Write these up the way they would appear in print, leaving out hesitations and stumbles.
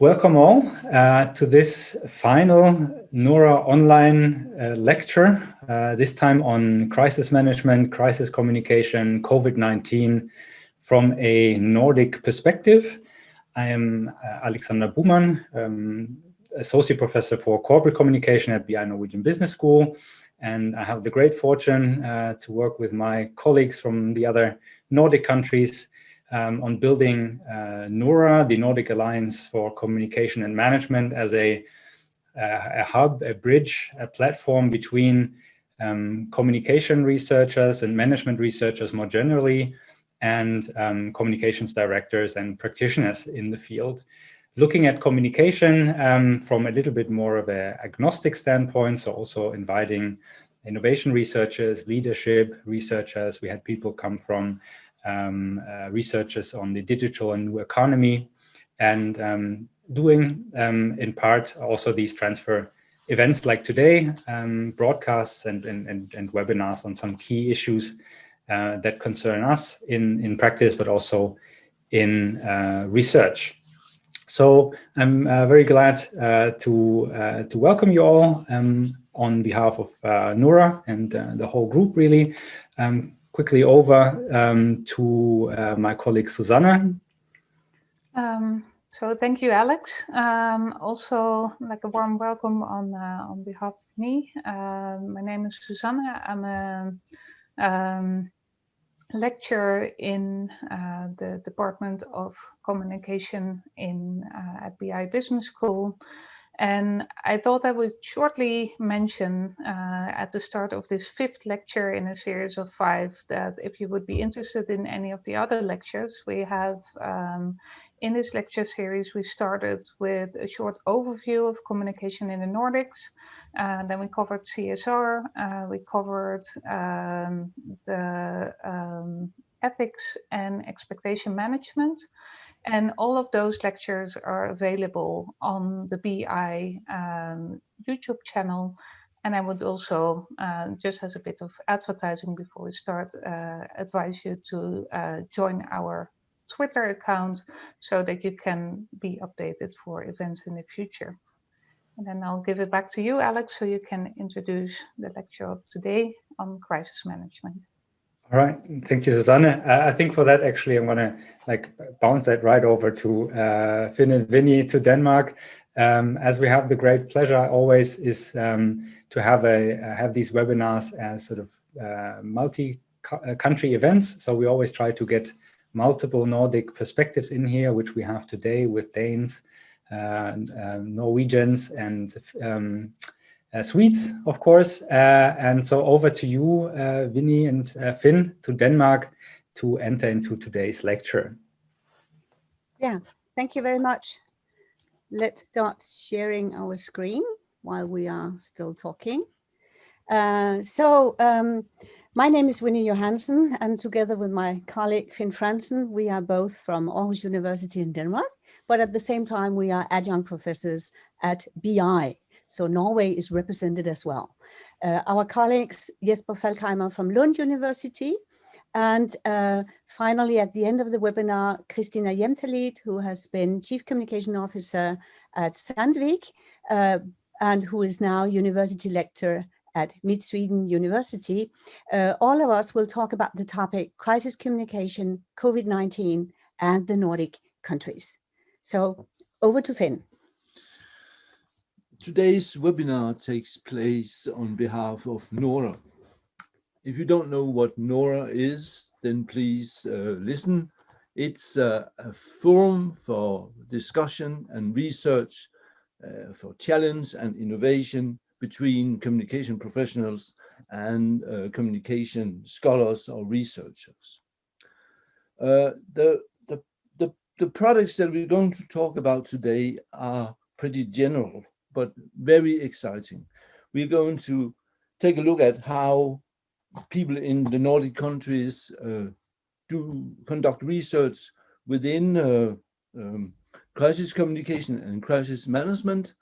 Welcome all to this final NORA online lecture, this time on crisis management, crisis communication, COVID-19 from a Nordic perspective. I am Alexander Buhmann, Associate Professor for Corporate Communication at BI Norwegian Business School, and I have the great fortune to work with my colleagues from the other Nordic countries on building NORA, the Nordic Alliance for Communication and Management, as a hub, a bridge, a platform between communication researchers and management researchers more generally, and communications directors and practitioners in the field. Looking at communication from a little bit more of an agnostic standpoint, so also inviting innovation researchers, leadership researchers. We had people come from researchers on the digital and new economy, and doing in part also these transfer events like today, broadcasts and webinars on some key issues that concern us in practice, but also in research. So I'm very glad to welcome you all on behalf of NORA and the whole group, really. Quickly over to my colleague Susanne. So thank you, Alex. Also, like a warm welcome on behalf of me. My name is Susanne. I'm a lecturer in the Department of Communication at BI Business School. And I thought I would shortly mention at the start of this 5th lecture in a series of 5 that if you would be interested in any of the other lectures, we have in this lecture series, we started with a short overview of communication in the Nordics. Then we covered CSR, we covered the ethics and expectation management. And all of those lectures are available on the BI YouTube channel. And I would also, just as a bit of advertising before we start, advise you to join our Twitter account so that you can be updated for events in the future. And then I'll give it back to you, Alex, so you can introduce the lecture of today on crisis management. All right, thank you, Susanne. I think for that, actually, I'm going to bounce that right over to Finn and Vinny to Denmark. As we have the great pleasure always is to have these webinars as sort of multi-country events. So we always try to get multiple Nordic perspectives in here, which we have today with Danes, Norwegians, and Swedes, of course. And so over to you, Vinny and Finn, to Denmark to enter into today's lecture. Yeah, thank you very much. Let's start sharing our screen while we are still talking. My name is Winnie Johansen, and together with my colleague Finn Fransen, we are both from Aarhus University in Denmark, but at the same time we are adjunct professors at BI. So Norway is represented as well. Our colleagues Jesper Falkheimer from Lund University, and finally at the end of the webinar, Christina Jemtelit, who has been Chief Communication Officer at Sandvik and who is now University Lecturer at Mid-Sweden University. All of us will talk about the topic crisis communication, COVID-19 and the Nordic countries. So over to Finn. Today's webinar takes place on behalf of NORA. If you don't know what NORA is, then please listen. It's a forum for discussion and research, for challenge and innovation between communication professionals and communication scholars or researchers. The products that we're going to talk about today are pretty general, but very exciting. We're going to take a look at how people in the Nordic countries conduct research within crisis communication and crisis management.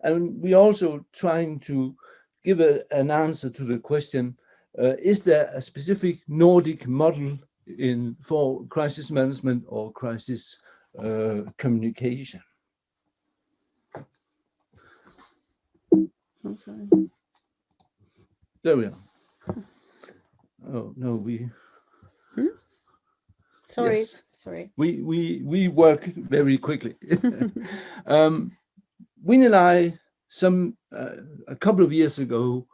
And we're also trying to give an answer to the question, is there a specific Nordic model for crisis management or crisis communication? Sorry. There we are. Oh no, we. Sorry. Yes. Sorry. We work very quickly. Win and I, a couple of years ago,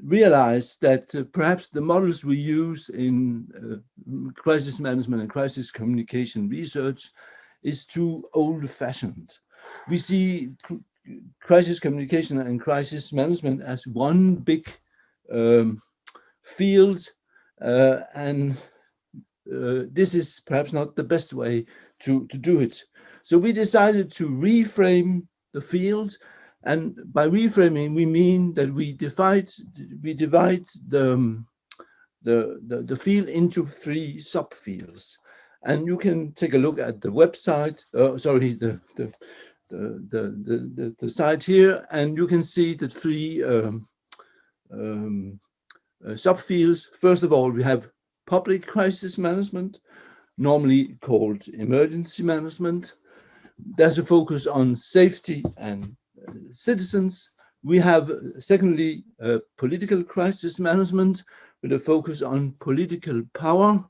realized that perhaps the models we use in crisis management and crisis communication research is too old-fashioned. We see crisis communication and crisis management as one big field, and this is perhaps not the best way to do it. So we decided to reframe the field, and by reframing we mean that we divide the field into 3 subfields. And you can take a look at the website, sorry, the site here, and you can see the 3 subfields. First of all, we have public crisis management, normally called emergency management. There's a focus on safety and citizens. We have, secondly, political crisis management with a focus on political power.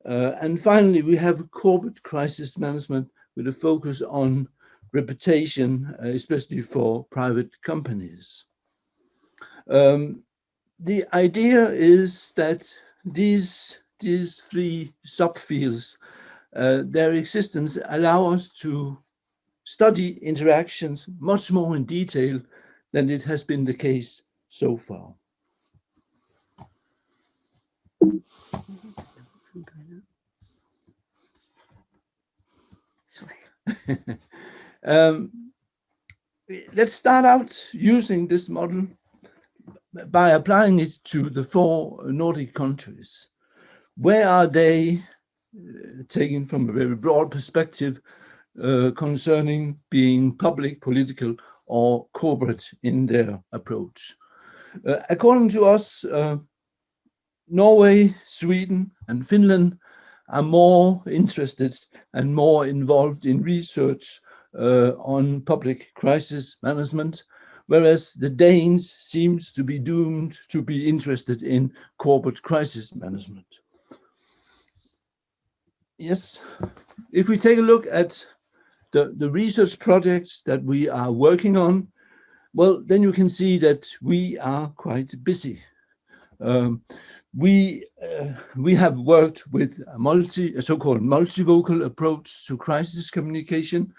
And finally, we have corporate crisis management with a focus on reputation, especially for private companies. The idea is that these 3 subfields, their existence allow us to study interactions much more in detail than it has been the case so far. Let's start out using this model by applying it to the 4 Nordic countries. Where are they, taken from a very broad perspective, concerning being public, political, or corporate in their approach? According to us, Norway, Sweden, and Finland are more interested and more involved in research on public crisis management, whereas the Danes seems to be doomed to be interested in corporate crisis management. Yes, if we take a look at the research projects that we are working on, well, then you can see that we are quite busy. We have worked with a so-called multivocal approach to crisis communication,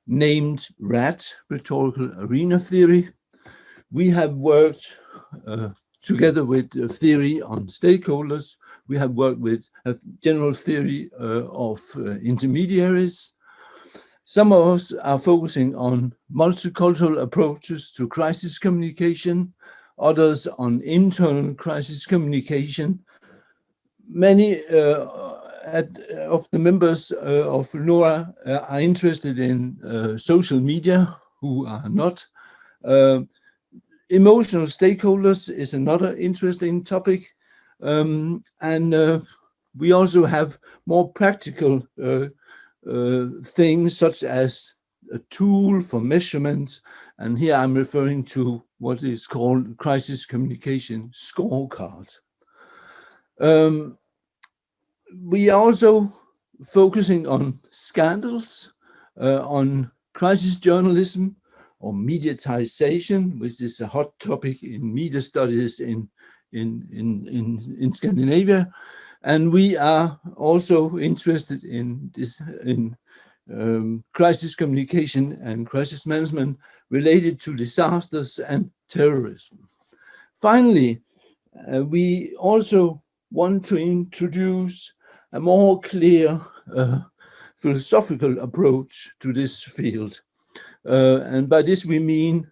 named RAT, Rhetorical Arena Theory. We have worked together with theory on stakeholders. We have worked with a general theory of intermediaries. Some of us are focusing on multicultural approaches to crisis communication, others on internal crisis communication. Many of the members of NORA are interested in social media, who are not. Emotional stakeholders is another interesting topic. And we also have more practical things, such as a tool for measurement. And here I'm referring to what is called crisis communication scorecard. We are also focusing on scandals, on crisis journalism or mediatization, which is a hot topic in media studies in Scandinavia. And we are also interested in this, crisis communication and crisis management related to disasters and terrorism. Finally, we also want to introduce a more clear philosophical approach to this field. And by this we mean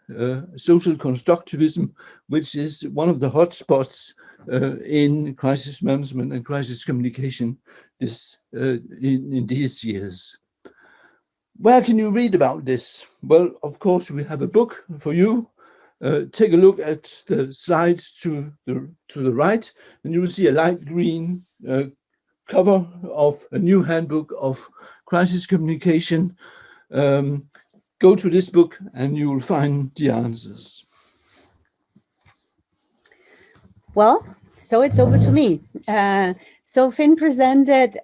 social constructivism, which is one of the hotspots in crisis management and crisis communication in these years. Where can you read about this? Well, of course, we have a book for you. Take a look at the slides to the right, and you will see a light green cover of a new handbook of crisis communication. go to this book and you will find the answers. Well, so it's over to me. So Finn presented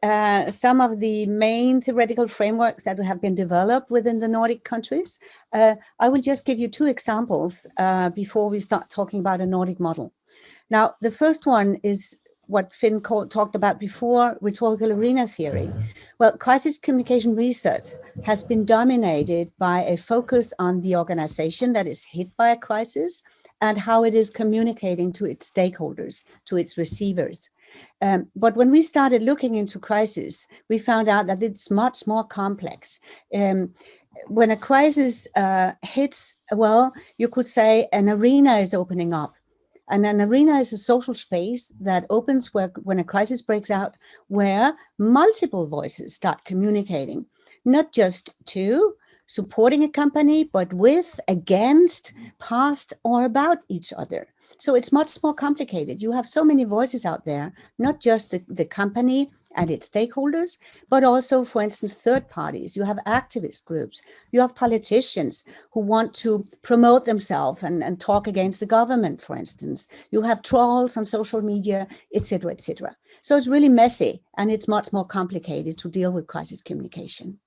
some of the main theoretical frameworks that have been developed within the Nordic countries. I will just give you two examples before we start talking about a Nordic model. Now, the first one is what Finn talked about before, rhetorical arena theory. Well, crisis communication research has been dominated by a focus on the organization that is hit by a crisis and how it is communicating to its stakeholders, to its receivers. But when we started looking into crisis, we found out that it's much more complex. When a crisis hits, well, you could say an arena is opening up. And an arena is a social space that opens when a crisis breaks out, where multiple voices start communicating, not just to supporting a company, but with, against, past, or about each other. So it's much more complicated. You have so many voices out there, not just the company and its stakeholders, but also, for instance, third parties. You have activist groups. You have politicians who want to promote themselves and talk against the government, for instance. You have trolls on social media, etc., etc. So it's really messy, and it's much more complicated to deal with crisis communication.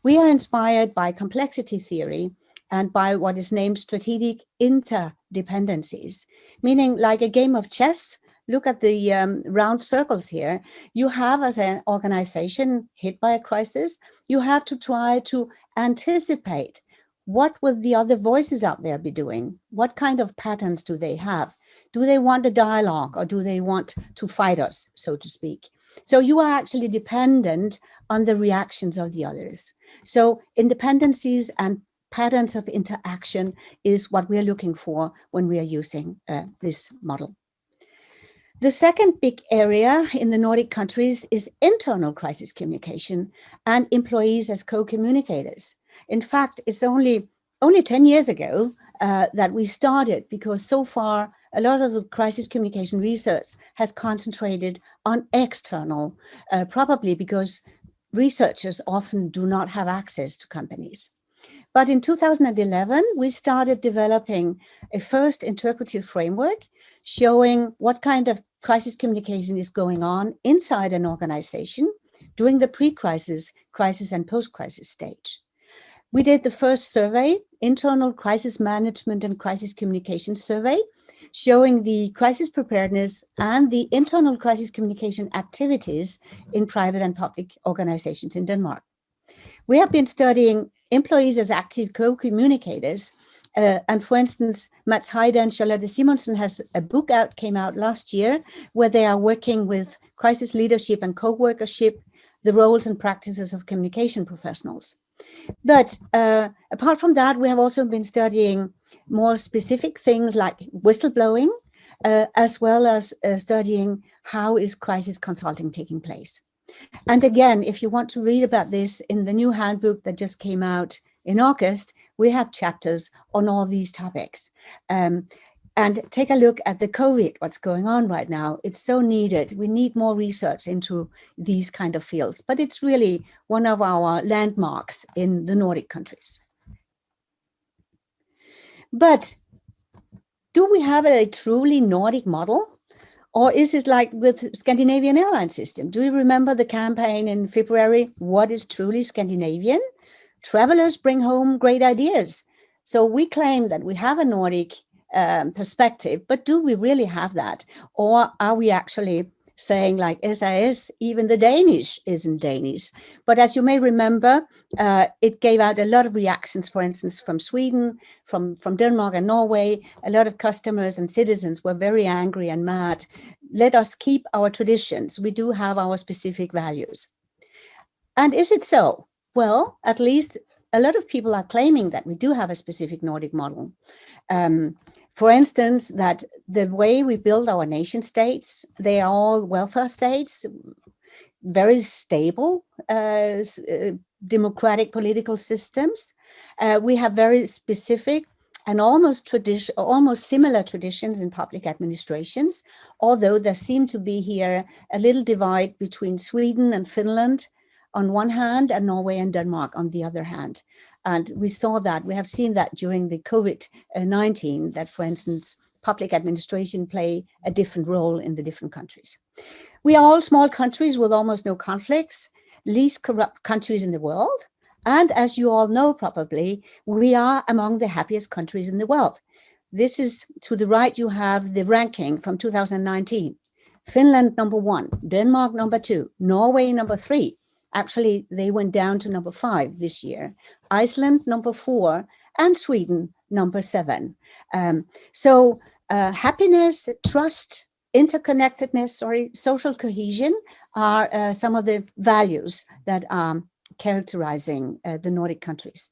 We are inspired by complexity theory and by what is named strategic interdependencies, meaning like a game of chess. Look at the round circles here. You have, as an organization hit by a crisis, you have to try to anticipate what will the other voices out there be doing? What kind of patterns do they have? Do they want a dialogue, or do they want to fight us, so to speak? So you are actually dependent on the reactions of the others. So independencies and patterns of interaction is what we are looking for when we are using this model. The second big area in the Nordic countries is internal crisis communication and employees as co-communicators. In fact, it's only 10 years ago that we started, because so far a lot of the crisis communication research has concentrated on external, probably because researchers often do not have access to companies. But in 2011, we started developing a first interpretive framework showing what kind of crisis communication is going on inside an organization during the pre-crisis, crisis, and post-crisis stage. We did the first survey, internal crisis management and crisis communication survey, showing the crisis preparedness and the internal crisis communication activities in private and public organizations in Denmark. We have been studying employees as active co-communicators. And for instance, Mats Heide and Charlotte Simonsen has a book came out last year, where they are working with crisis leadership and co-workership, the roles and practices of communication professionals. But apart from that, we have also been studying more specific things like whistleblowing, as well as studying how is crisis consulting taking place. And again, if you want to read about this in the new handbook that just came out in August, we have chapters on all these topics. And take a look at the COVID, what's going on right now. It's so needed. We need more research into these kind of fields, but it's really one of our landmarks in the Nordic countries. But do we have a truly Nordic model? Or is it like with Scandinavian airline system? Do you remember the campaign in February? What is truly Scandinavian? Travelers bring home great ideas. So we claim that we have a Nordic perspective, but do we really have that? Or are we actually saying like SAS, even the Danish isn't Danish? But as you may remember, it gave out a lot of reactions, for instance, from Sweden, from Denmark and Norway. A lot of customers and citizens were very angry and mad. Let us keep our traditions. We do have our specific values. And is it so? Well, at least a lot of people are claiming that we do have a specific Nordic model. For instance, that the way we build our nation states, they are all welfare states, very stable democratic political systems. We have very specific and almost similar traditions in public administrations, although there seem to be here a little divide between Sweden and Finland on one hand, and Norway and Denmark on the other hand. And we saw that, we have seen that during the COVID-19, that, for instance, public administration play a different role in the different countries. We are all small countries with almost no conflicts, least corrupt countries in the world. And as you all know, probably, we are among the happiest countries in the world. This is to the right, you have the ranking from 2019. Finland, number 1, Denmark, number 2, Norway, number 3. Actually, they went down to number 5 this year. Iceland, number 4, and Sweden, number 7. Happiness, trust, interconnectedness, social cohesion are some of the values that are characterizing the Nordic countries.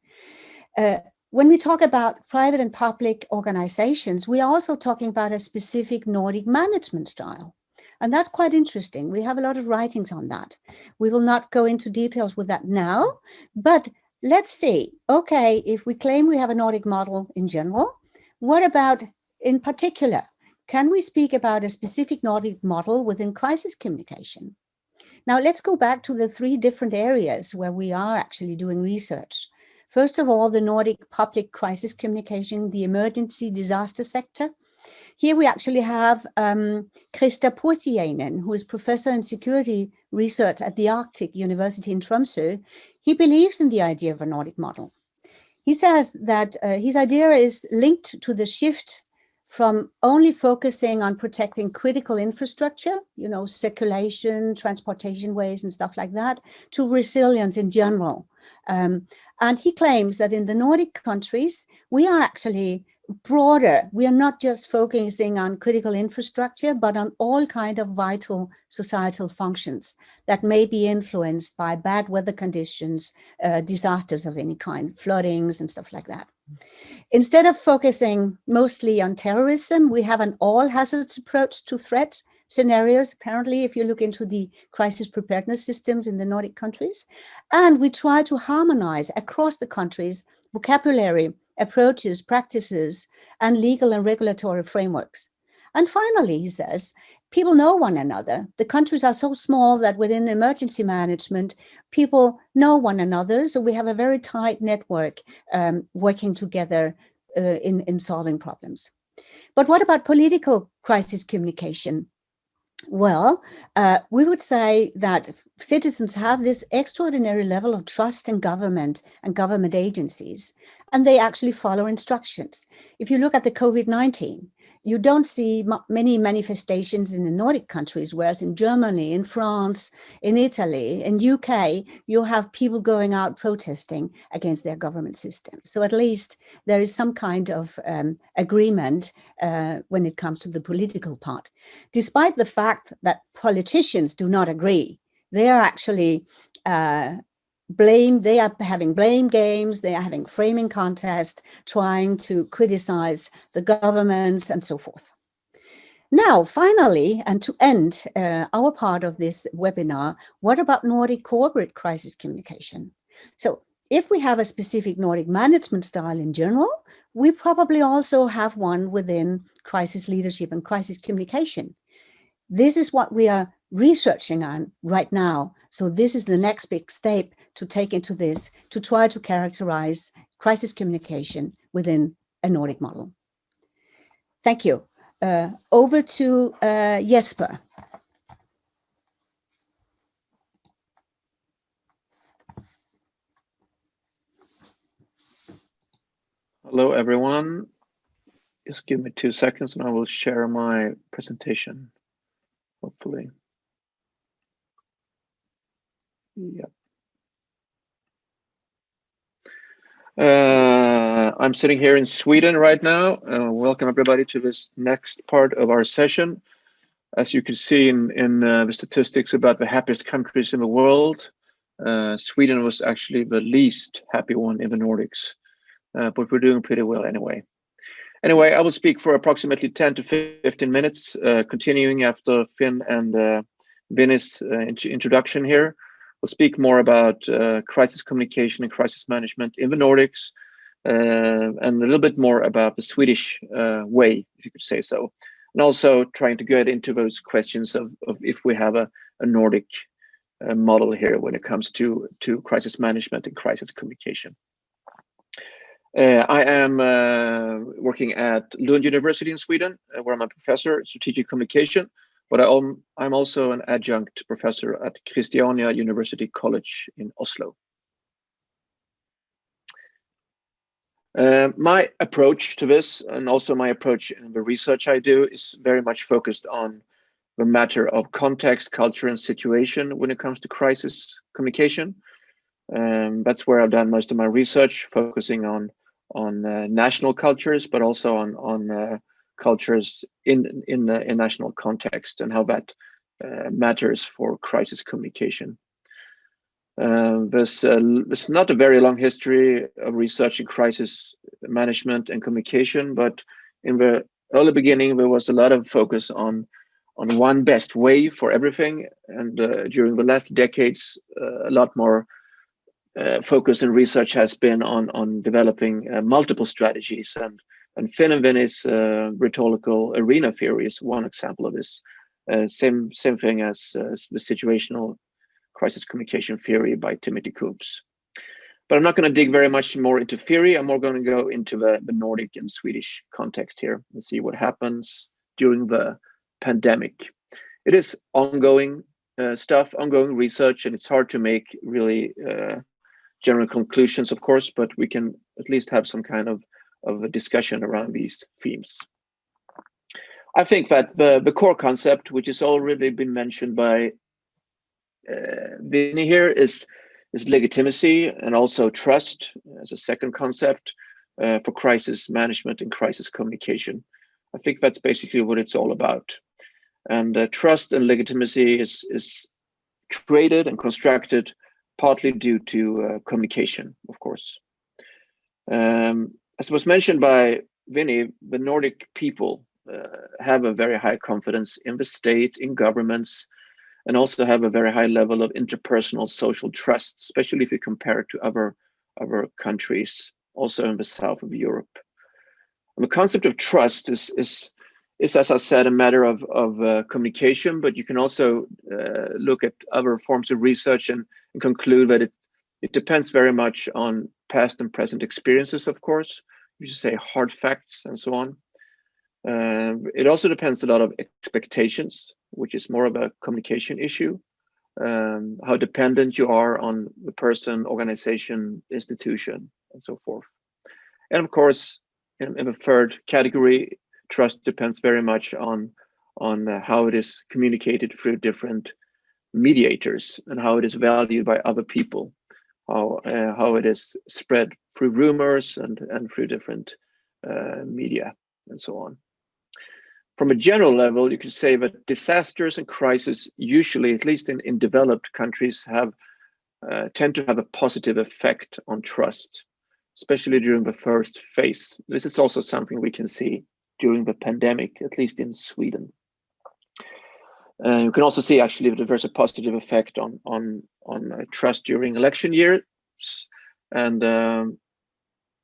When we talk about private and public organizations, we are also talking about a specific Nordic management style. And that's quite interesting. We have a lot of writings on that. We will not go into details with that now, but let's see, okay, if we claim we have a Nordic model in general, what about in particular? Can we speak about a specific Nordic model within crisis communication? Now let's go back to the 3 different areas where we are actually doing research. First of all, the Nordic public crisis communication, the emergency disaster sector. Here we actually have Krista Pursiainen, who is professor in security research at the Arctic University in Tromsø. He believes in the idea of a Nordic model. He says that his idea is linked to the shift from only focusing on protecting critical infrastructure, circulation, transportation ways and stuff like that, to resilience in general. And he claims that in the Nordic countries, we are actually broader. We are not just focusing on critical infrastructure, but on all kinds of vital societal functions that may be influenced by bad weather conditions, disasters of any kind, floodings and stuff like that. Instead of focusing mostly on terrorism, we have an all hazards approach to threat scenarios, apparently, if you look into the crisis preparedness systems in the Nordic countries. And we try to harmonize across the countries vocabulary, approaches, practices, and legal and regulatory frameworks. And finally, he says, people know one another. The countries are so small that within emergency management, people know one another. So we have a very tight network working together in solving problems. But what about political crisis communication? Well, we would say that citizens have this extraordinary level of trust in government and government agencies, and they actually follow instructions. If you look at the COVID-19, you don't see many manifestations in the Nordic countries, whereas in Germany, in France, in Italy, in UK, you have people going out protesting against their government system. So at least there is some kind of agreement when it comes to the political part. Despite the fact that politicians do not agree, they are actually they are having blame games, they are having framing contests, trying to criticize the governments and so forth. Now, finally, and to end our part of this webinar, what about Nordic corporate crisis communication? So if we have a specific Nordic management style in general, we probably also have one within crisis leadership and crisis communication. This is what we are researching on right now. So this is the next big step to take into this, to try to characterize crisis communication within a Nordic model. Thank you. Over to Jesper. Hello, everyone. Just give me 2 seconds and I will share my presentation, hopefully. Yep. I'm sitting here in Sweden right now. Welcome everybody to this next part of our session. As you can see in the statistics about the happiest countries in the world, Sweden was actually the least happy one in the Nordics, but we're doing pretty well anyway. Anyway, I will speak for approximately 10 to 15 minutes, continuing after Finn and Vinny's introduction here. We'll speak more about crisis communication and crisis management in the Nordics, and a little bit more about the Swedish way, if you could say so. And also trying to get into those questions of if we have a Nordic model here when it comes to crisis management and crisis communication. I am working at Lund University in Sweden, where I'm a professor in strategic communication, but I'm also an adjunct professor at Christiania University College in Oslo. My approach to this, and also my approach in the research I do, is very much focused on the matter of context, culture, and situation when it comes to crisis communication. That's where I've done most of my research, focusing on national cultures, but also on cultures in national context and how that matters for crisis communication. There's not a very long history of research in crisis management and communication, but in the early beginning there was a lot of focus on one best way for everything, and during the last decades a lot more focus and research has been on developing multiple strategies, and Finn and Vinny's rhetorical arena theory is one example of this. Same thing as the situational crisis communication theory by Timothy Coops. But I'm not going to dig very much more into theory. I'm more going to go into the Nordic and Swedish context here and see what happens during the pandemic. It is ongoing stuff, ongoing research, and it's hard to make really general conclusions, of course, but we can at least have some kind of a discussion around these themes. I think that the core concept, which has already been mentioned by Vinny here, is legitimacy and also trust as a second concept for crisis management and crisis communication. I think that's basically what it's all about. And trust and legitimacy is created and constructed partly due to communication, of course. As was mentioned by Vinny, the Nordic people have a very high confidence in the state, in governments, and also have a very high level of interpersonal social trust, especially if you compare it to other countries, also in the south of Europe. And the concept of trust is, as I said, a matter of communication, but you can also look at other forms of research and conclude that it depends very much on past and present experiences, of course. You should say hard facts and so on. It also depends a lot of expectations, which is more of a communication issue. How dependent you are on the person, organization, institution, and so forth. And of course, in the third category, trust depends very much on how it is communicated through different mediators and how it is valued by other people, how it is spread through rumors and through different media and so on. From a general level, you could say that disasters and crises usually, at least in developed countries, tend to have a positive effect on trust, especially during the first phase. This is also something we can see during the pandemic, at least in Sweden. You can also see actually that there's a positive effect on trust during election years, and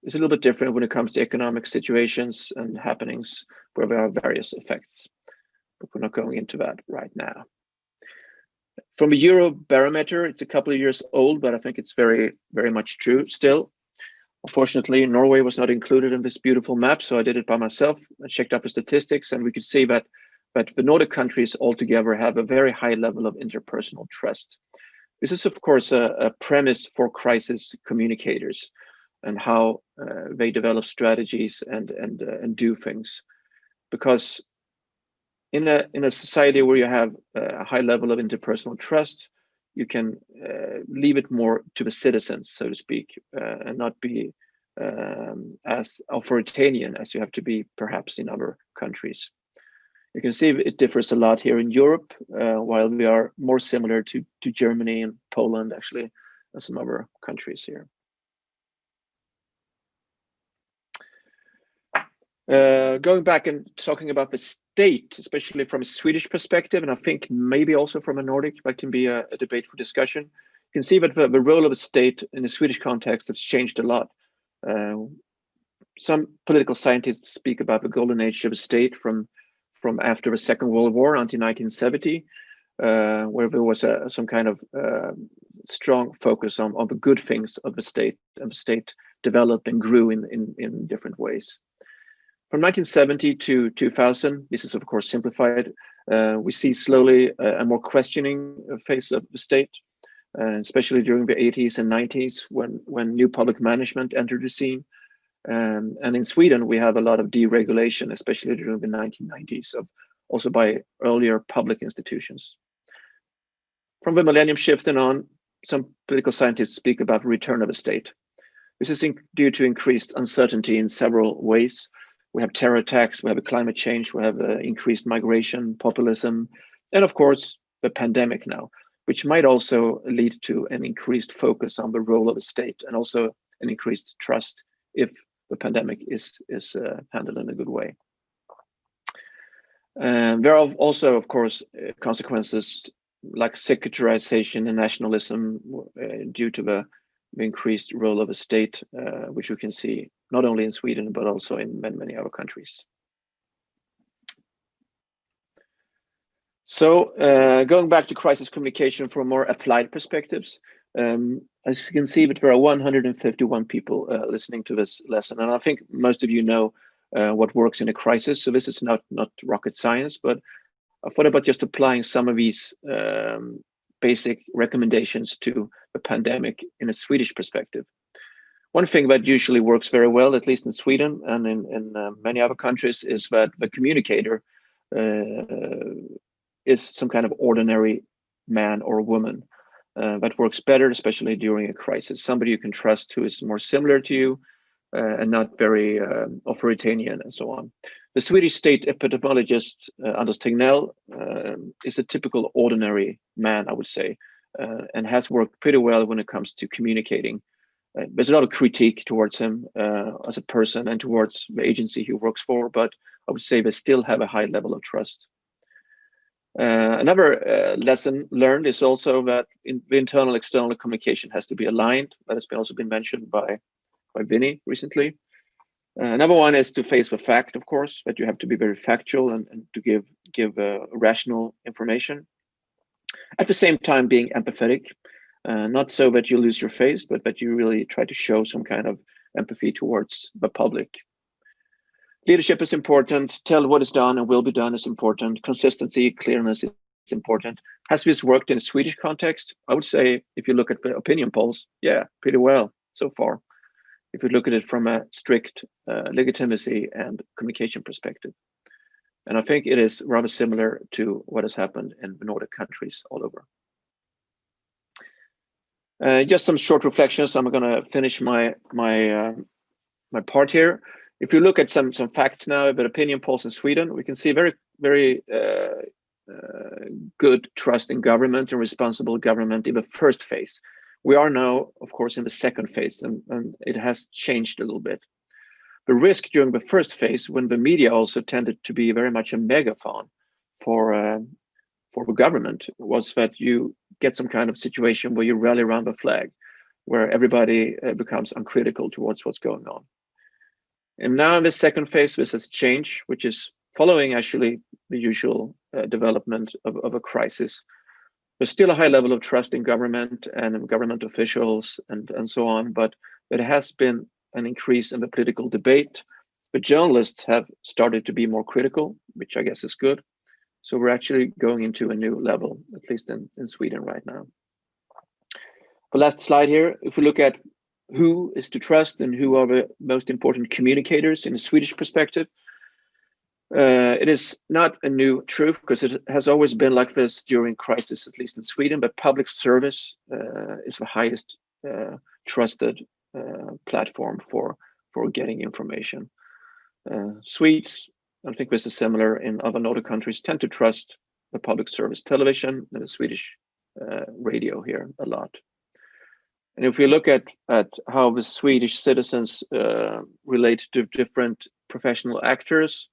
it's a little bit different when it comes to economic situations and happenings where there are various effects, but we're not going into that right now. From a Eurobarometer, it's a couple of years old, but I think it's very, very much true still. Unfortunately, Norway was not included in this beautiful map, so I did it by myself. I checked up the statistics, and we could see that the Nordic countries altogether have a very high level of interpersonal trust. This is, of course, a premise for crisis communicators and how they develop strategies and do things. Because in a society where you have a high level of interpersonal trust, you can leave it more to the citizens, so to speak, and not be as authoritarian as you have to be perhaps in other countries. You can see it differs a lot here in Europe, while we are more similar to Germany and Poland, actually, and some other countries here. Going back and talking about the state, especially from a Swedish perspective, and I think maybe also from a Nordic, that can be a debate for discussion. You can see that the role of a state in the Swedish context has changed a lot. Some political scientists speak about the golden age of a state from after the Second World War until 1970, where there was some kind of strong focus on the good things of the state, and the state developed and grew in different ways. From 1970 to 2000, this is of course simplified, we see slowly a more questioning phase of the state, especially during the 80s and 90s when new public management entered the scene. And in Sweden, we have a lot of deregulation, especially during the 1990s, also by earlier public institutions. From the millennium shift and on, some political scientists speak about return of the state. This is due to increased uncertainty in several ways. We have terror attacks, we have climate change, we have increased migration, populism, and of course, the pandemic now, which might also lead to an increased focus on the role of the state and also an increased trust if the pandemic is handled in a good way. There are also, of course, consequences like secularization and nationalism due to the increased role of the state, which we can see not only in Sweden, but also in many other countries. So going back to crisis communication from more applied perspectives, as you can see, but there are 151 people listening to this lesson, and I think most of you know what works in a crisis. So this is not rocket science, but I thought about just applying some of these basic recommendations to the pandemic in a Swedish perspective. One thing that usually works very well, at least in Sweden and in many other countries, is that the communicator is some kind of ordinary man or woman. That works better, especially during a crisis. Somebody you can trust who is more similar to you and not very authoritarian and so on. The Swedish state epidemiologist Anders Tegnell is a typical ordinary man, I would say, and has worked pretty well when it comes to communicating. There's a lot of critique towards him as a person and towards the agency he works for, but I would say they still have a high level of trust. Another lesson learned is also that the internal external communication has to be aligned. That has also been mentioned by Vinny recently. Another one is to face the fact, of course, that you have to be very factual and to give rational information. At the same time, being empathetic, not so that you lose your face, but that you really try to show some kind of empathy towards the public. Leadership is important. Tell what is done and will be done is important. Consistency, clearness is important. Has this worked in a Swedish context? I would say, if you look at the opinion polls, yeah, pretty well so far. If you look at it from a strict legitimacy and communication perspective. And I think it is rather similar to what has happened in the Nordic countries all over. Just some short reflections. I'm going to finish my part here. If you look at some facts now about opinion polls in Sweden, we can see very good trust in government and responsible government in the first phase. We are now, of course, in the second phase, and it has changed a little bit. The risk during the first phase, when the media also tended to be very much a megaphone for the government, was that you get some kind of situation where you rally around the flag, where everybody becomes uncritical towards what's going on. And now in the second phase, this has changed, which is following actually the usual development of a crisis. There's still a high level of trust in government and government officials and so on, but there has been an increase in the political debate. The journalists have started to be more critical, which I guess is good. So we're actually going into a new level, at least in Sweden right now. The last slide here, if we look at who is to trust and who are the most important communicators in a Swedish perspective, it is not a new truth because it has always been like this during crisis, at least in Sweden, but public service is the highest trusted platform for getting information. Swedes, I think this is similar in other Nordic countries, tend to trust the public service television and the Swedish radio here a lot. And if we look at how the Swedish citizens relate to different professional actors,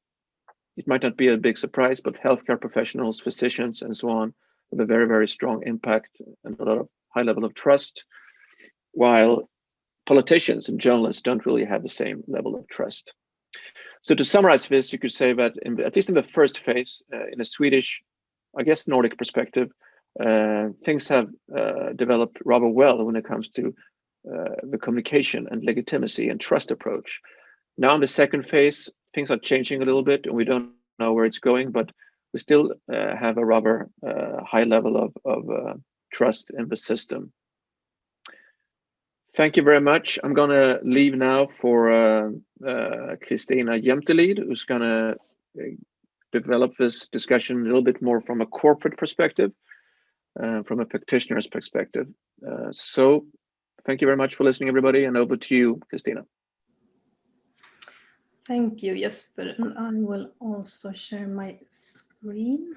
it might not be a big surprise, but healthcare professionals, physicians, and so on have a very, very strong impact and a lot of high level of trust, while politicians and journalists don't really have the same level of trust. So to summarize this, you could say that at least in the first phase, in a Swedish, I guess, Nordic perspective, things have developed rather well when it comes to the communication and legitimacy and trust approach. Now in the second phase, things are changing a little bit and we don't know where it's going, but we still have a rather high level of trust in the system. Thank you very much. I'm going to leave now for Christina Jämtelid, who's going to develop this discussion a little bit more from a corporate perspective, from a practitioner's perspective. So thank you very much for listening, everybody, and over to you, Christina. Thank you, Jesper. And I will also share my screen.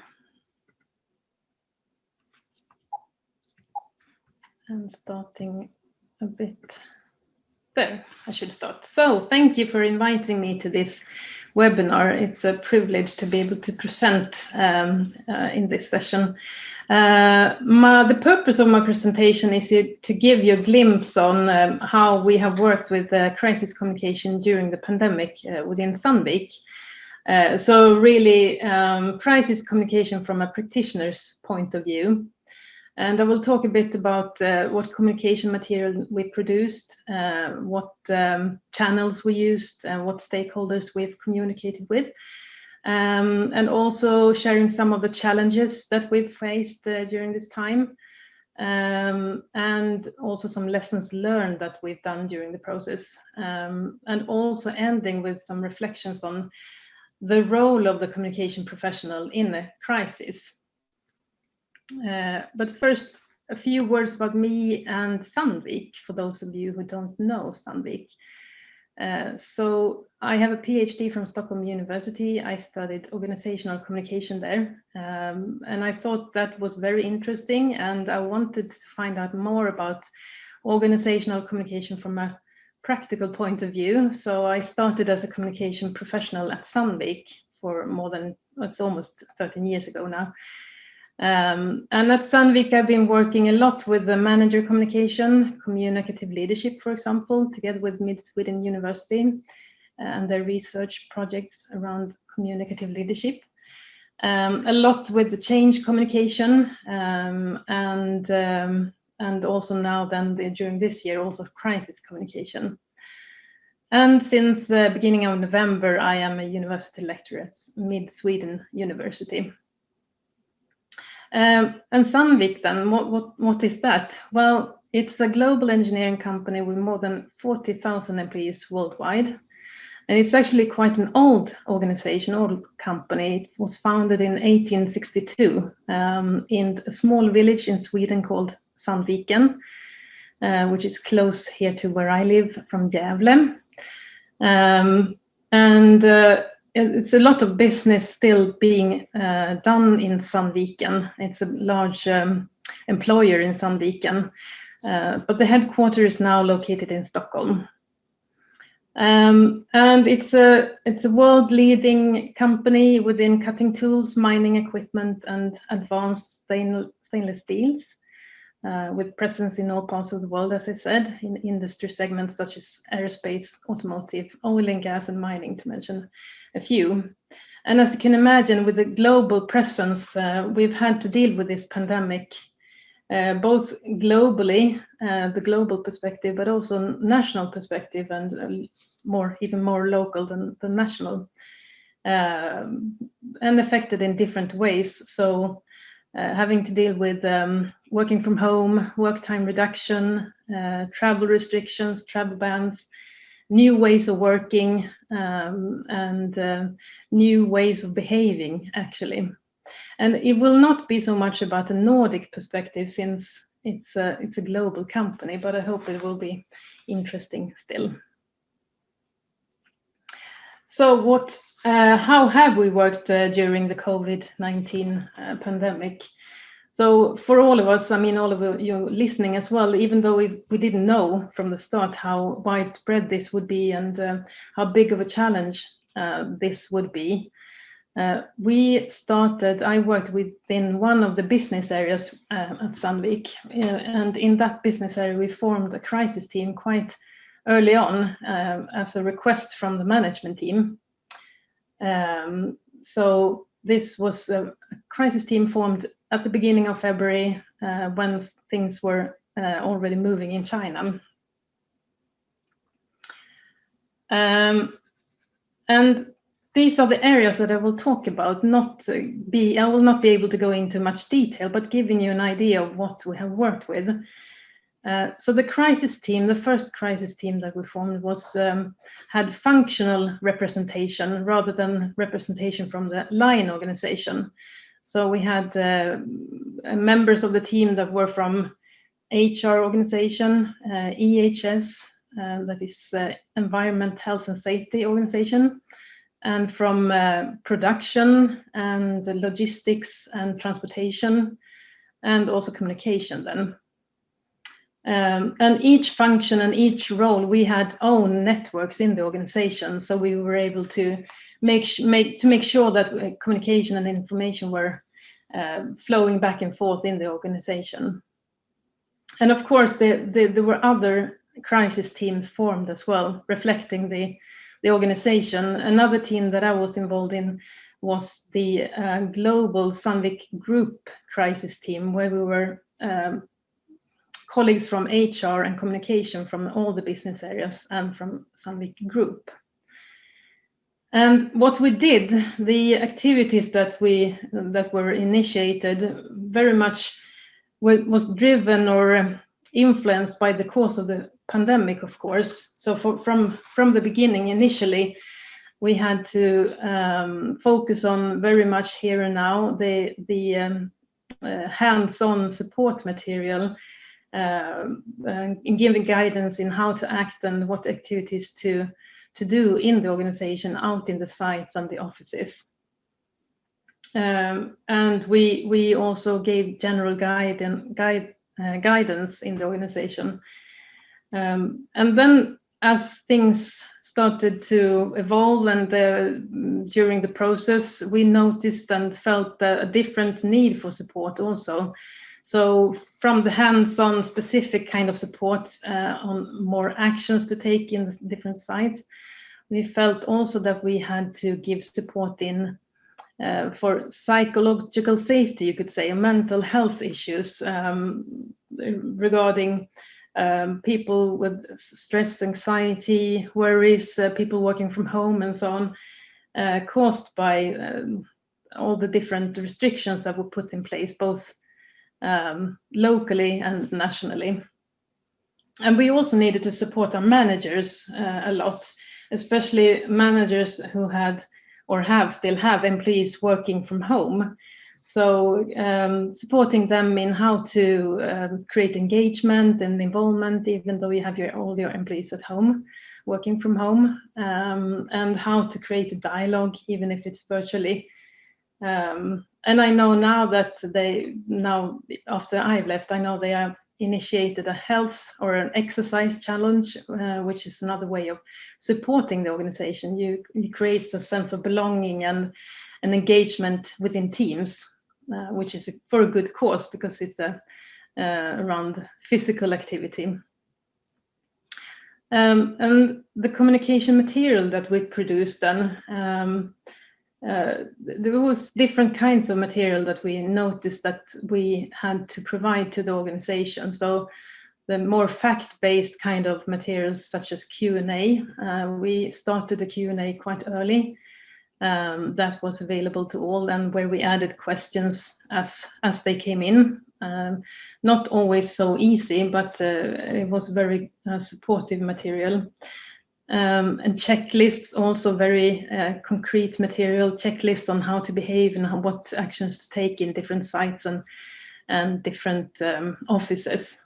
And starting a bit there, I should start. So thank you for inviting me to this webinar. It's a privilege to be able to present in this session. The purpose of my presentation is to give you a glimpse on how we have worked with crisis communication during the pandemic within Sandvik. So really crisis communication from a practitioner's point of view. And I will talk a bit about what communication material we produced, what channels we used, and what stakeholders we've communicated with, and also sharing some of the challenges that we've faced during this time, and also some lessons learned that we've done during the process, and also ending with some reflections on the role of the communication professional in a crisis. But first, a few words about me and Sandvik, for those of you who don't know Sandvik. So I have a PhD from Stockholm University. I studied organizational communication there, and I thought that was very interesting, and I wanted to find out more about organizational communication from a practical point of view. So I started as a communication professional at Sandvik for it's almost 13 years ago now. And at Sandvik, I've been working a lot with the manager communication, communicative leadership, for example, together with Mid-Sweden University and their research projects around communicative leadership. A lot with the change communication and also now during this year, also crisis communication. And since the beginning of November, I am a university lecturer at Mid-Sweden University. And Sandvik then, what is that? Well, it's a global engineering company with more than 40,000 employees worldwide. And it's actually quite an old organization, old company. It was founded in 1862 in a small village in Sweden called Sandviken, which is close here to where I live from Gävle. It's a lot of business still being done in Sandviken. It's a large employer in Sandviken, but the headquarters is now located in Stockholm. And it's a world-leading company within cutting tools, mining equipment, and advanced stainless steels, with presence in all parts of the world, as I said, in industry segments such as aerospace, automotive, oil and gas, and mining, to mention a few. And as you can imagine, with a global presence, we've had to deal with this pandemic, both globally, the global perspective, but also national perspective, and even more local than national, and affected in different ways. So having to deal with working from home, work time reduction, travel restrictions, travel bans, new ways of working, and new ways of behaving, actually. And it will not be so much about a Nordic perspective, since it's a global company, but I hope it will be interesting still. So how have we worked during the COVID-19 pandemic? So for all of us, I mean, all of you listening as well, even though we didn't know from the start how widespread this would be and how big of a challenge this would be, I worked within one of the business areas at Sandvik, and in that business area, we formed a crisis team quite early on as a request from the management team. So this was a crisis team formed at the beginning of February when things were already moving in China. And these are the areas that I will talk about. I will not be able to go into much detail, but giving you an idea of what we have worked with. So the crisis team, the first crisis team that we formed had functional representation rather than representation from the line organization. So we had members of the team that were from HR organization, EHS, that is Environment, Health and Safety organization, and from production and logistics and transportation, and also communication then. And each function and each role, we had own networks in the organization, so we were able to make sure that communication and information were flowing back and forth in the organization. And of course, there were other crisis teams formed as well, reflecting the organization. Another team that I was involved in was the global Sandvik Group crisis team, where we were colleagues from HR and communication from all the business areas and from Sandvik Group. And what we did, the activities that were initiated very much was driven or influenced by the course of the pandemic, of course. So from the beginning, initially, we had to focus on very much here and now, the hands-on support material, in giving guidance in how to act and what activities to do in the organization, out in the sites and the offices. And we also gave general guidance in the organization. And then as things started to evolve and during the process, we noticed and felt a different need for support also. So from the hands-on specific kind of support on more actions to take in the different sites, we felt also that we had to give support in for psychological safety, you could say, mental health issues regarding people with stress, anxiety, worries, people working from home and so on, caused by all the different restrictions that were put in place, both locally and nationally. And we also needed to support our managers a lot, especially managers who had or still have employees working from home. So supporting them in how to create engagement and involvement, even though you have all your employees at home, working from home, and how to create a dialogue, even if it's virtually. And I know now that after I've left, I know they have initiated a health or an exercise challenge, which is another way of supporting the organization. You create a sense of belonging and an engagement within teams, which is for a good cause because it's around physical activity. And the communication material that we produced then, there was different kinds of material that we noticed that we had to provide to the organization. So the more fact-based kind of materials such as Q&A, we started the Q&A quite early. That was available to all, and where we added questions as they came in. Not always so easy, but it was very supportive material. And checklists, also very concrete material, checklists on how to behave and what actions to take in different sites and different offices.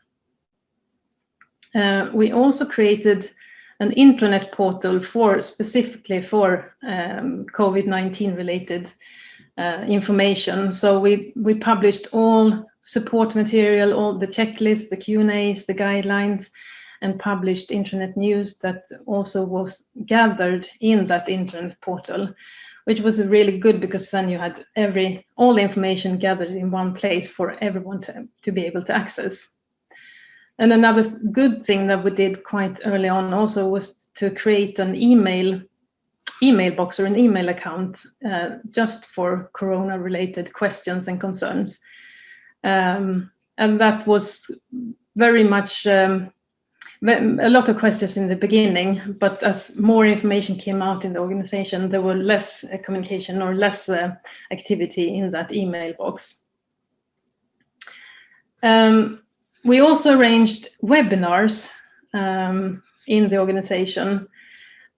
We also created an intranet portal specifically for COVID-19 related information. So we published all support material, all the checklists, the Q&As, the guidelines, and published intranet news that also was gathered in that intranet portal, which was really good because then you had all the information gathered in one place for everyone to be able to access. And another good thing that we did quite early on also was to create an email box or an email account just for corona-related questions and concerns. And that was very much a lot of questions in the beginning, but as more information came out in the organization, there were less communication or less activity in that email box. We also arranged webinars in the organization,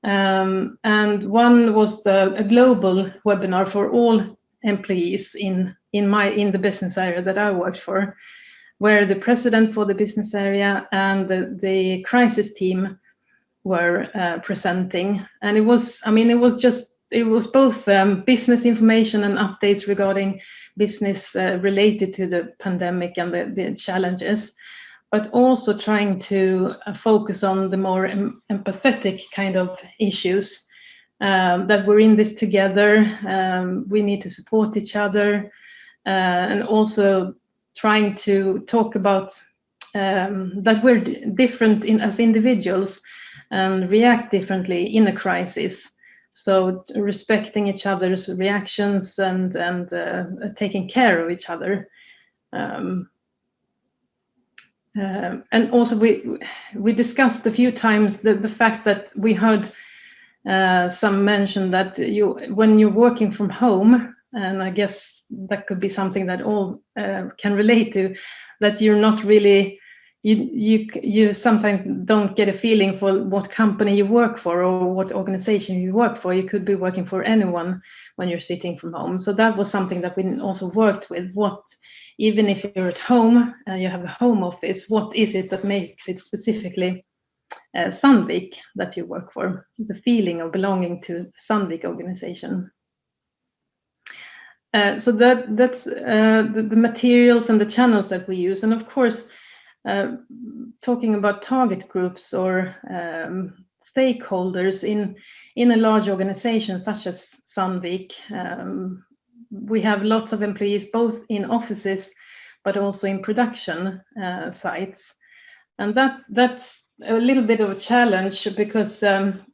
and one was a global webinar for all employees in the business area that I worked for, where the president for the business area and the crisis team were presenting. And it was both business information and updates regarding business related to the pandemic and the challenges, but also trying to focus on the more empathetic kind of issues, that we're in this together, we need to support each other, and also trying to talk about that we're different as individuals and react differently in a crisis. So respecting each other's reactions and taking care of each other. And also we discussed a few times the fact that we heard some mention that when you're working from home, and I guess that could be something that all can relate to, that you're not really, you sometimes don't get a feeling for what company you work for or what organization you work for. You could be working for anyone when you're sitting from home. So that was something that we also worked with. Even if you're at home and you have a home office, what is it that makes it specifically Sandvik that you work for? The feeling of belonging to the Sandvik organization. So that's the materials and the channels that we use. And of course, talking about target groups or stakeholders in a large organization such as Sandvik, we have lots of employees both in offices but also in production sites, and that's a little bit of a challenge because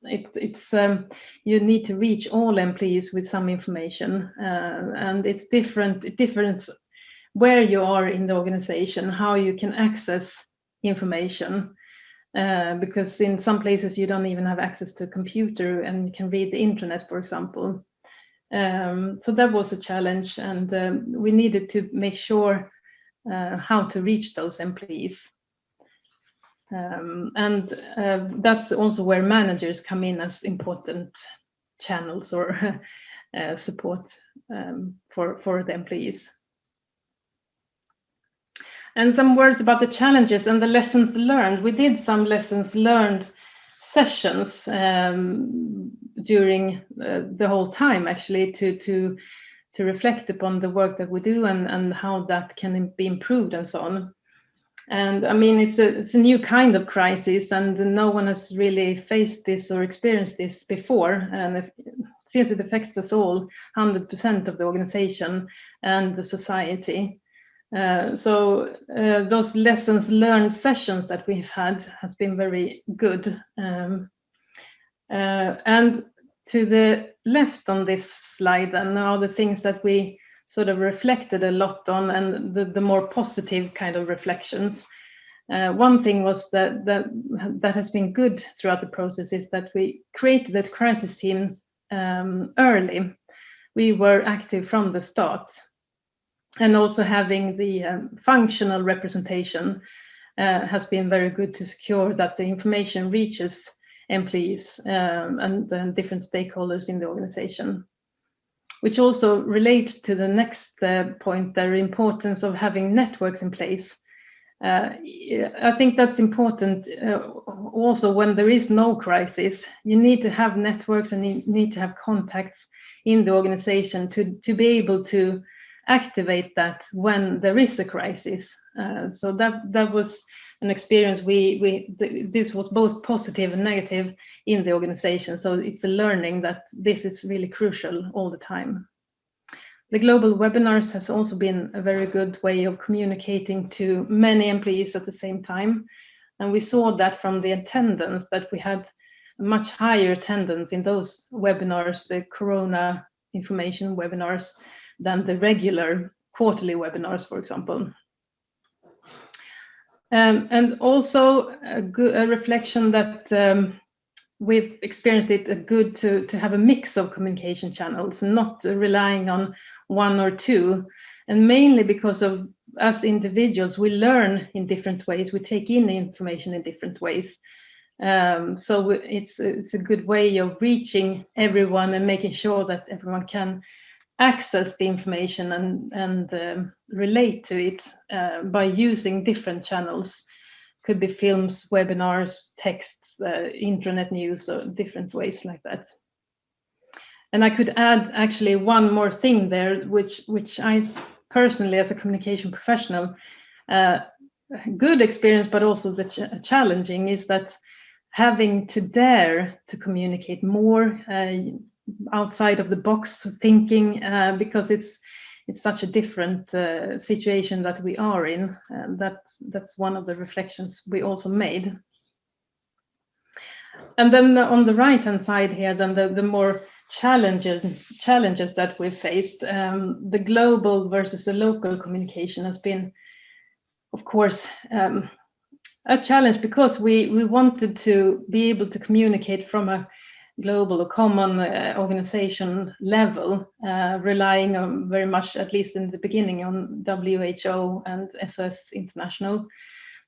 it's you need to reach all employees with some information, and it's different where you are in the organization, how you can access information, because in some places you don't even have access to a computer and you can read the internet, for example. So that was a challenge, and we needed to make sure how to reach those employees. And that's also where managers come in as important channels or support for the employees. And some words about the challenges and the lessons learned. We did some lessons learned sessions during the whole time, actually, to reflect upon the work that we do and how that can be improved and so on. And I mean, it's a new kind of crisis, and no one has really faced this or experienced this before. And since it affects us all, 100% of the organization and the society. So those lessons learned sessions that we've had has been very good. And to the left on this slide, then are the things that we sort of reflected a lot on, and the more positive kind of reflections. One thing was that has been good throughout the process is that we created the crisis teams early. We were active from the start, and also having the functional representation has been very good to secure that the information reaches employees and different stakeholders in the organization. Which also relates to the next point, the importance of having networks in place. I think that's important also when there is no crisis. You need to have networks and you need to have contacts in the organization to be able to activate that when there is a crisis. So that was an experience this was both positive and negative in the organization. So it's a learning that this is really crucial all the time. The global webinars has also been a very good way of communicating to many employees at the same time. And we saw that from the attendance, that we had a much higher attendance in those webinars, the Corona information webinars, than the regular quarterly webinars, for example. And also a reflection that we've experienced it good to have a mix of communication channels, not relying on one or two, and mainly because of as individuals, we learn in different ways, we take in the information in different ways. So it's a good way of reaching everyone and making sure that everyone can access the information and relate to it by using different channels. Could be films, webinars, texts, internet news, or different ways like that. And I could add actually one more thing there, which I personally, as a communication professional, good experience, but also the challenging is that having to dare to communicate more outside of the box thinking, because it's such a different situation that we are in. That's one of the reflections we also made. And then on the right-hand side here, then the more challenges that we've faced, the global versus the local communication has been, of course, a challenge, because we wanted to be able to communicate from a global or common organization level, relying on very much, at least in the beginning, on WHO and SOS International.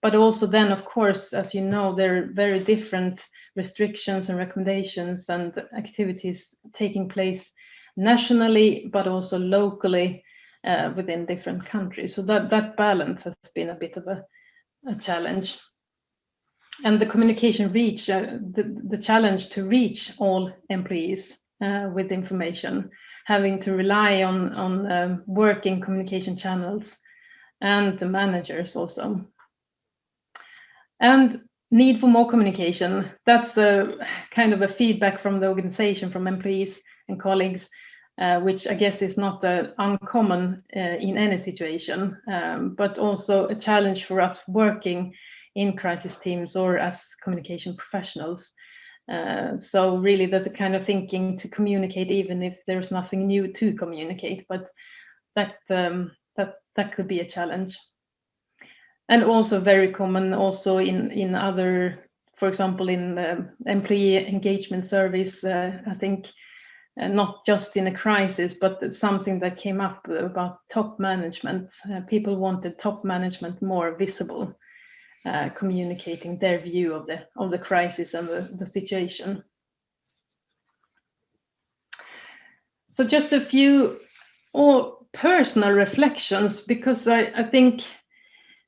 But also then, of course, as you know, there are very different restrictions and recommendations and activities taking place nationally, but also locally within different countries. So that balance has been a bit of a challenge. And the communication reach, the challenge to reach all employees with information, having to rely on working communication channels and the managers also. And need for more communication. That's a kind of a feedback from the organization, from employees and colleagues, which I guess is not uncommon in any situation, but also a challenge for us working in crisis teams or as communication professionals. So really that's the kind of thinking to communicate even if there's nothing new to communicate, but that could be a challenge. And also very common also in other, for example, in employee engagement surveys, I think not just in a crisis, but something that came up about top management. People wanted top management more visible, communicating their view of the crisis and the situation. So just a few personal reflections, because I think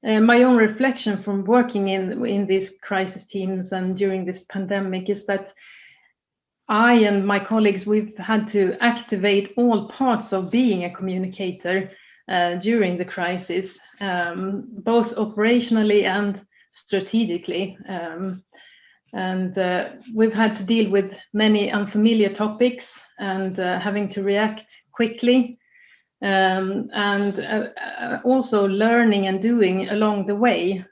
my own reflection from working in these crisis teams and during this pandemic is that I and my colleagues, we've had to activate all parts of being a communicator during the crisis, both operationally and strategically. And we've had to deal with many unfamiliar topics and having to react quickly. And also learning and doing along the way,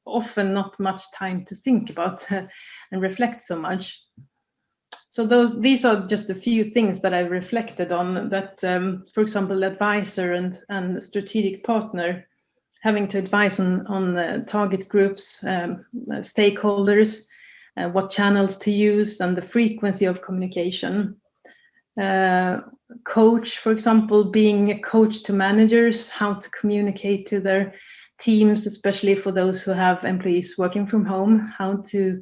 often not much time to think about and reflect so much. So these are just a few things that I reflected on, that, for example, advisor and strategic partner, having to advise on target groups, stakeholders, what channels to use and the frequency of communication. Coach, for example, being a coach to managers, how to communicate to their teams, especially for those who have employees working from home, how to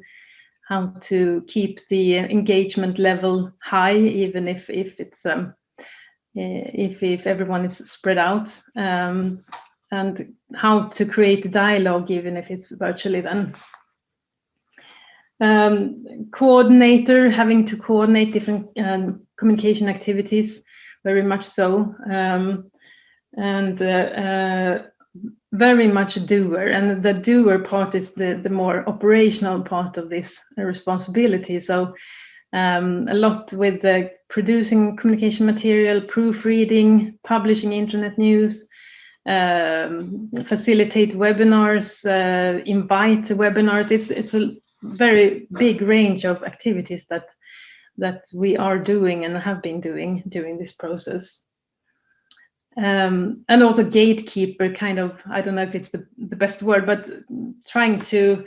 keep the engagement level high, even if it's if everyone is spread out, and how to create dialogue even if it's virtually then. Coordinator, having to coordinate different communication activities, very much so, and very much a doer, and the doer part is the more operational part of this responsibility. So a lot with producing communication material, proofreading, publishing internet news, facilitate webinars, invite webinars. It's a very big range of activities that we are doing and have been doing during this process. and also gatekeeper, kind of, I don't know if it's the best word, but trying to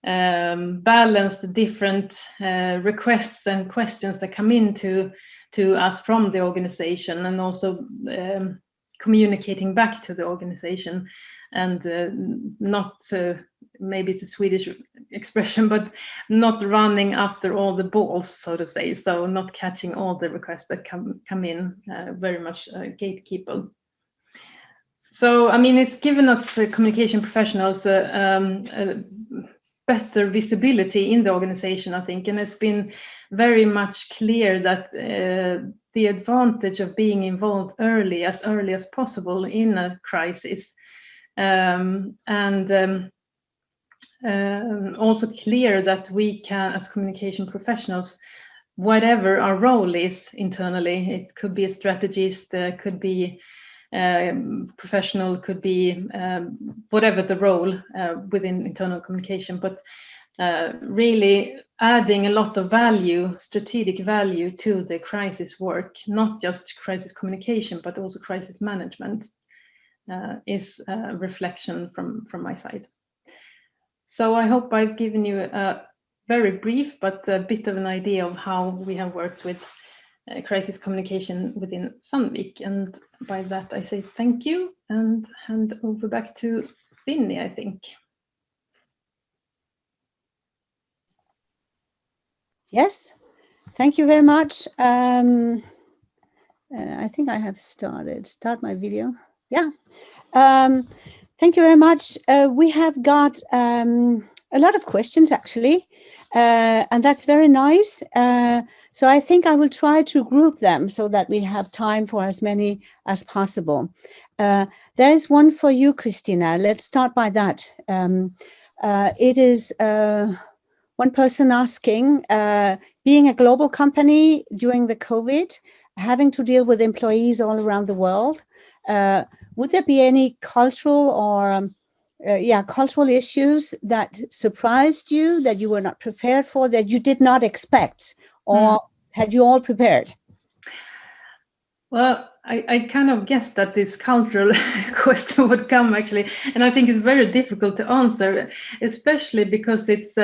balance the different requests and questions that come into us from the organization, and also communicating back to the organization, and not maybe it's a Swedish expression, but not running after all the balls, so to say, so not catching all the requests that come in, very much gatekeeper. So I mean, it's given us communication professionals a better visibility in the organization, I think, and it's been very much clear that the advantage of being involved early as possible in a crisis, and also clear that we can, as communication professionals, whatever our role is internally, it could be a strategist, could be professional, could be whatever the role within internal communication, but really adding a lot of value, strategic value, to the crisis work, not just crisis communication, but also crisis management, is a reflection from my side. So I hope I've given you a very brief but a bit of an idea of how we have worked with crisis communication within Sandvik, and by that I say thank you and hand over back to Vinny, I think. Yes, thank you very much. I think I have start my video. Yeah. Thank you very much. We have got a lot of questions, actually, and that's very nice. So I think I will try to group them so that we have time for as many as possible. There is one for you, Christina. Let's start by that. It is one person asking, being a global company during the COVID, having to deal with employees all around the world, would there be any cultural or cultural issues that surprised you, that you were not prepared for, that you did not expect, or had you all prepared? Well, I kind of guessed that this cultural question would come, actually, and I think it's very difficult to answer, especially because it's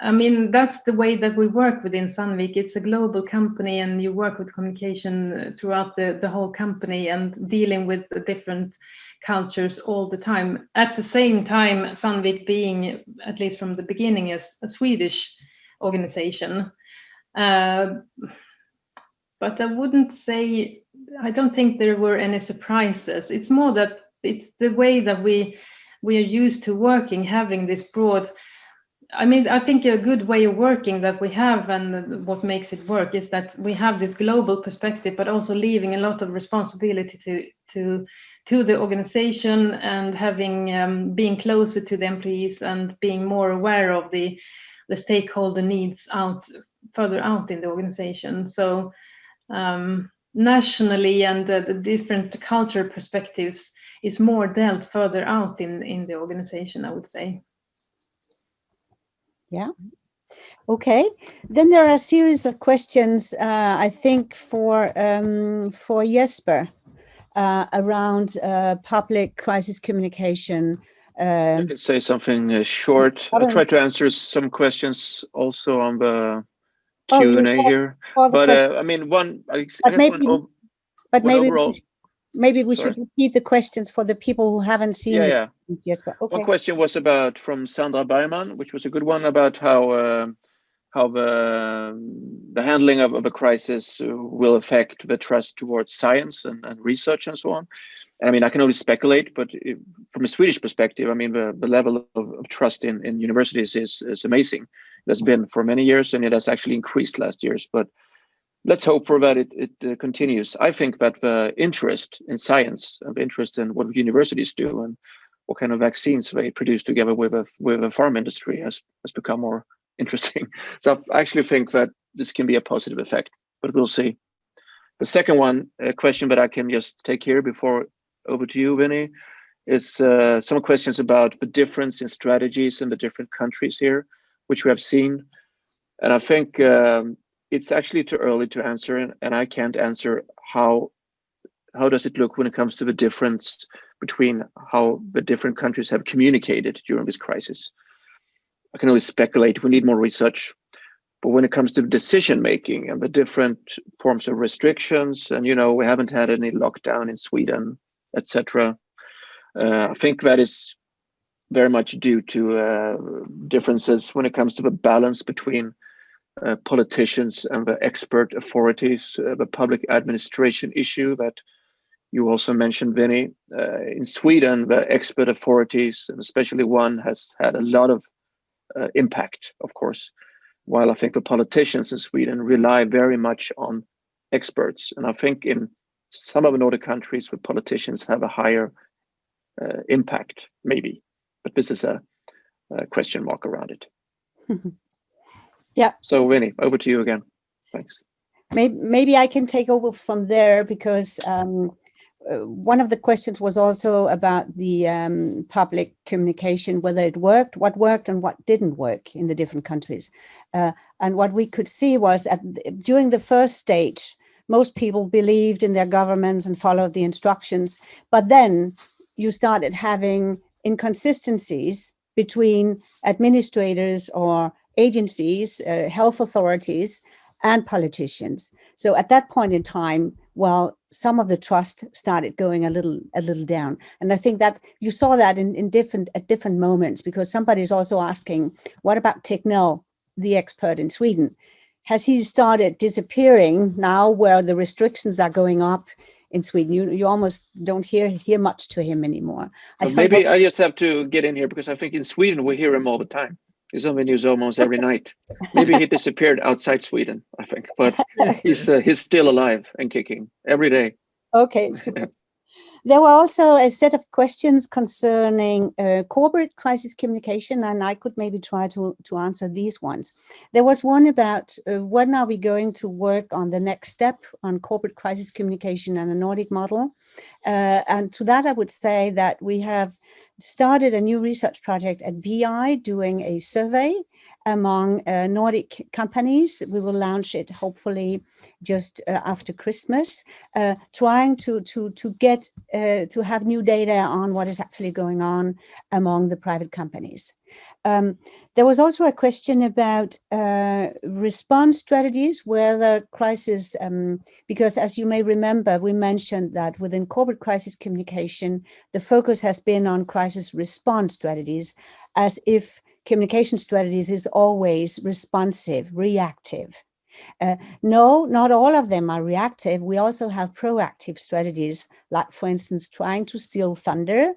I mean, that's the way that we work within Sandvik. It's a global company, and you work with communication throughout the whole company and dealing with the different cultures all the time. At the same time, Sandvik being, at least from the beginning, a Swedish organization. But I wouldn't say, I don't think there were any surprises. It's more that it's the way that we are used to working, having this broad, I mean, I think a good way of working that we have, and what makes it work, is that we have this global perspective, but also leaving a lot of responsibility to the organization, and having being closer to the employees and being more aware of the stakeholder needs further out in the organization. So nationally, and the different cultural perspectives is more dealt further out in the organization, I would say. Yeah. Okay. Then there are a series of questions, I think, for Jesper around public crisis communication. I could say something short. I'll try to answer some questions also on the Q&A here. But I mean, maybe we should repeat the questions for the people who haven't seen it. Yeah. Yes, but okay. One question was from Sandra Bergman, which was a good one, about how the handling of a crisis will affect the trust towards science and research and so on. And I mean, I can only speculate, but from a Swedish perspective, I mean, the level of trust in universities is amazing. It has been for many years, and it has actually increased last years. But let's hope for that it continues. I think that the interest in science, and the interest in what universities do, and what kind of vaccines they produce together with the farm industry has become more interesting. So I actually think that this can be a positive effect, but we'll see. The second one, a question that I can just take here before over to you, Vinny, is some questions about the difference in strategies in the different countries here, which we have seen. And I think it's actually too early to answer, and I can't answer how how does it look when it comes to the difference between how the different countries have communicated during this crisis? I can only speculate. We need more research. But when it comes to decision making and the different forms of restrictions, and we haven't had any lockdown in Sweden, etc. I think that is very much due to differences when it comes to the balance between politicians and the expert authorities, the public administration issue that you also mentioned, Vinny. In Sweden, the expert authorities, and especially one, has had a lot of impact, of course, while I think the politicians in Sweden rely very much on experts. And I think in some of the Nordic countries, the politicians have a higher impact, maybe. But this is a question mark around it. Yeah. So Vinny, over to you again. Thanks. Maybe I can take over from there, because one of the questions was also about the public communication, whether it worked, what worked and what didn't work in the different countries. And what we could see was during the first stage, most people believed in their governments and followed the instructions. But then you started having inconsistencies between administrators or agencies, health authorities, and politicians. So at that point in time, well, some of the trust started going a little down. And I think that you saw that at different moments, because somebody's also asking, what about Tegnell, the expert in Sweden? Has he started disappearing now where the restrictions are going up in Sweden? You almost don't hear much to him anymore. Maybe I just have to get in here, because I think in Sweden we hear him all the time. He's on the news almost every night. Maybe he disappeared outside Sweden, I think, but he's still alive and kicking every day. Okay, super. There were also a set of questions concerning corporate crisis communication, and I could maybe try to answer these ones. There was one about when are we going to work on the next step on corporate crisis communication and a Nordic model. And to that, I would say that we have started a new research project at BI doing a survey among Nordic companies. We will launch it hopefully just after Christmas, trying to get to have new data on what is actually going on among the private companies. There was also a question about response strategies, where the crisis, because as you may remember, we mentioned that within corporate crisis communication, the focus has been on crisis response strategies, as if communication strategies is always responsive, reactive. No, not all of them are reactive. We also have proactive strategies, like, for instance, trying to steal thunder,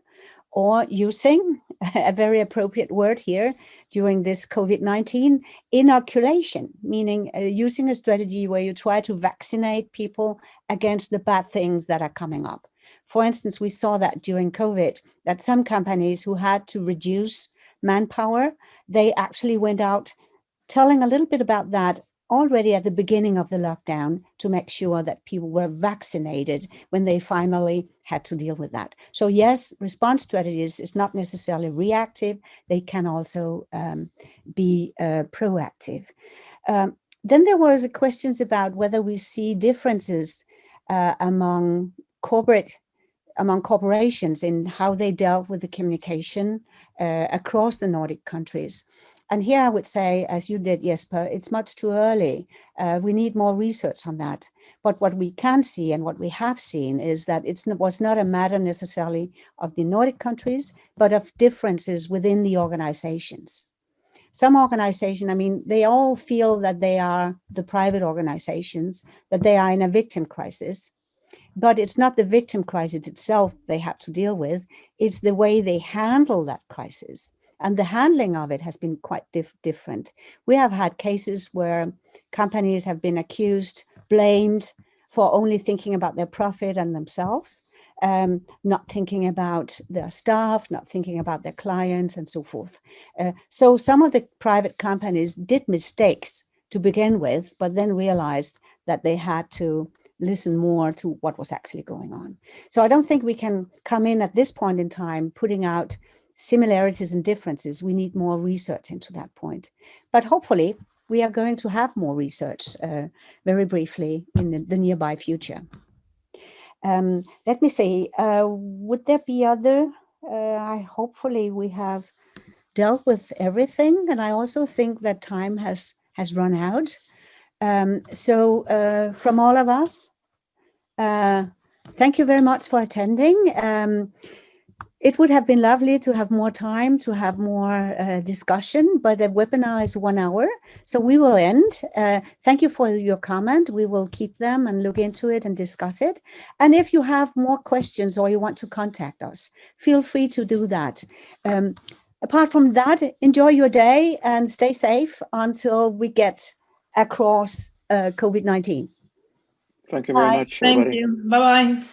or using a very appropriate word here during this COVID-19, inoculation, meaning using a strategy where you try to vaccinate people against the bad things that are coming up. For instance, we saw that during COVID, that some companies who had to reduce manpower, they actually went out telling a little bit about that already at the beginning of the lockdown, to make sure that people were vaccinated when they finally had to deal with that. So yes, response strategies is not necessarily reactive. They can also be proactive. Then there was questions about whether we see differences among corporations in how they dealt with the communication across the Nordic countries. And here I would say, as you did, Jesper, it's much too early. We need more research on that. But what we can see and what we have seen is that it was not a matter necessarily of the Nordic countries, but of differences within the organizations. Some organizations, I mean, they all feel that they are the private organizations, that they are in a victim crisis. But it's not the victim crisis itself they have to deal with. It's the way they handle that crisis. And the handling of it has been quite different. We have had cases where companies have been accused, blamed for only thinking about their profit and themselves, not thinking about their staff, not thinking about their clients, and so forth. So some of the private companies did mistakes to begin with, but then realized that they had to listen more to what was actually going on. So I don't think we can come in at this point in time putting out similarities and differences. We need more research into that point. But hopefully we are going to have more research very briefly in the nearby future. Let me see, would there be other, hopefully we have dealt with everything, and I also think that time has run out. So from all of us, thank you very much for attending. It would have been lovely to have more time, to have more discussion, but the webinar is 1 hour, so we will end. Thank you for your comment. We will keep them and look into it and discuss it. And if you have more questions or you want to contact us, feel free to do that. Apart from that, enjoy your day and stay safe until we get across COVID-19. Thank you very much, everybody. Thank you. Bye-bye.